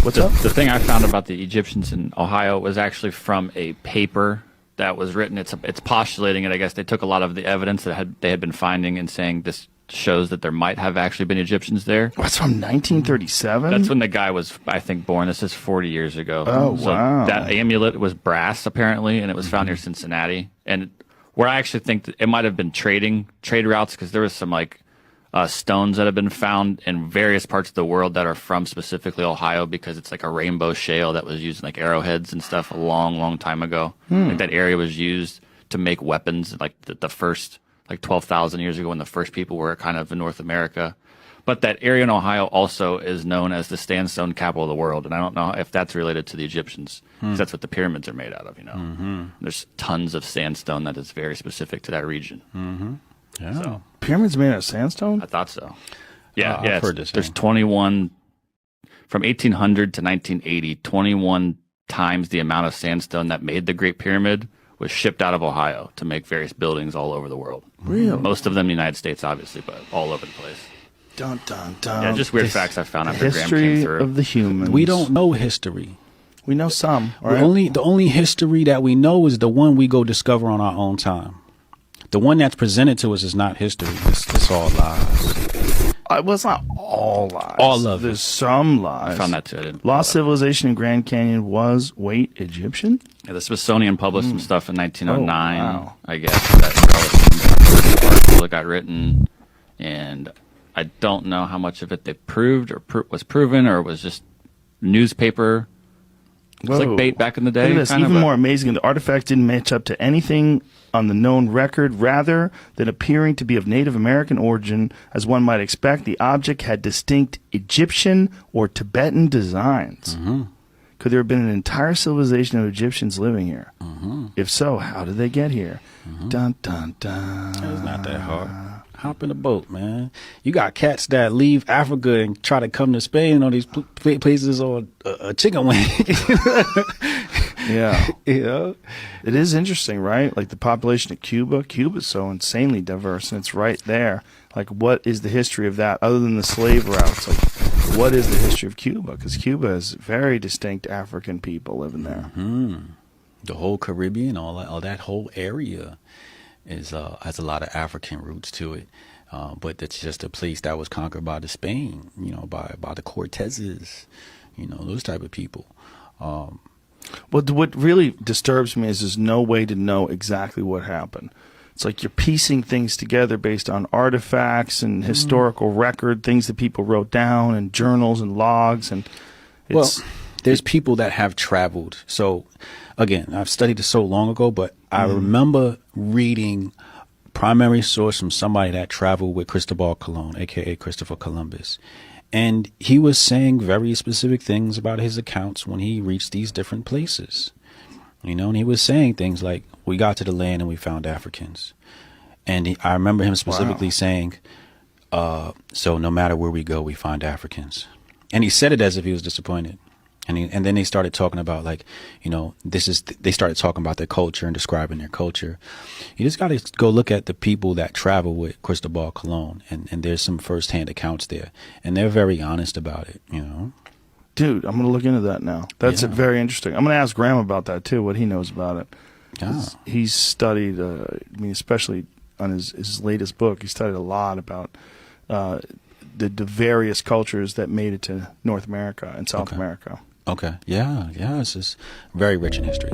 What's up? The thing I found about the Egyptians in Ohio was actually from a paper that was written. It's postulating it. I guess they took a lot of the evidence that they had been finding and saying this shows that there might have actually been Egyptians there. That's from 1937? That's when the guy was, I think, born. This is 40 years ago. Oh, so wow. That amulet was brass, apparently, and it was found near Cincinnati. And where I actually think that it might have been trade routes, because there was some like stones that have been found in various parts of the world that are from specifically Ohio, because it's like a rainbow shale that was used in like arrowheads and stuff a long, long time ago. Like that area was used to make weapons, like the first, like 12,000 years ago when the first people were kind of in North America. But that area in Ohio also is known as the sandstone capital of the world. And I don't know if that's related to the Egyptians, because that's what the pyramids are made out of, you know. There's tons of sandstone that is very specific to that region. Yeah. So Pyramids made out of sandstone? I thought so. Yeah, I've heard this. There's 21, from 1800 to 1980, 21 times the amount of sandstone that made the Great Pyramid was shipped out of Ohio to make various buildings all over the world. Really? Most of them in the United States, obviously, but all over the place. Dun, dun, dun. Yeah, just weird facts I found after Graham came History through. of the humans. We don't know history. We know some. All The right? the only history that we know is the one we go discover on our own time. The one that's presented to us is not history. It's all lies. Well, it's not all lies. All of it. There's some lies. I found that too. I didn't- Lost civilization in Grand Canyon was, Egyptian? Yeah, the Smithsonian published some stuff in 1909, Oh, wow. I guess. That article that got written, and I don't know how much of it they proved or was proven or was just newspaper. It's Whoa. like bait back in the day. Look at this. kind of, Even but- more amazing, the artifact didn't match up to anything on the known record. Rather than appearing to be of Native American origin, as one might expect, the object had distinct Egyptian or Tibetan designs. Could there have been an entire civilization of Egyptians living here? If so, how did they get here? Dun, dun, dun. It's not that hard. Hop in the boat, man. You got cats that leave Africa and try to come to Spain on these places on a chicken wing. Yeah. You know? It is interesting, right? Like the population of Cuba. Cuba's so insanely diverse, and it's right there. Like, what is the history of that other than the slave routes? Like, what is the history of Cuba? Because Cuba has very distinct African people living there. The whole Caribbean, all that whole area is has a lot of African roots to it. But it's just a place that was conquered by the Spain, you know, by the Cortezes, you know, those type of people. What really disturbs me is there's no way to know exactly what happened. It's like you're piecing things together based on artifacts and historical record, things that people wrote down, and journals and logs. And it's, There's people that have traveled. So, again, I've studied this so long ago, but I remember reading primary source from somebody that traveled with Cristobal Colon, a.k.a. Christopher Columbus. And he was saying very specific things about his accounts when he reached these different places. You know, and he was saying things like, we got to the land and we found Africans. And I remember him specifically saying, so no matter where we go, we find Africans. And he said it as if he was disappointed. And then they started talking about, like, you know, they started talking about their culture and describing their culture. You just got to go look at the people that travel with Cristobal Colon, and there's some firsthand accounts there, and they're very honest about it, you know. dude, I'm going to look into that now. That's Yeah. very interesting. I'm going to ask Graham about that too, what he knows about it. Yeah. He's studied, I mean, especially on his latest book, he studied a lot about the various cultures that made it to North America and South Okay. America. Okay. Yeah. It's just very rich in history.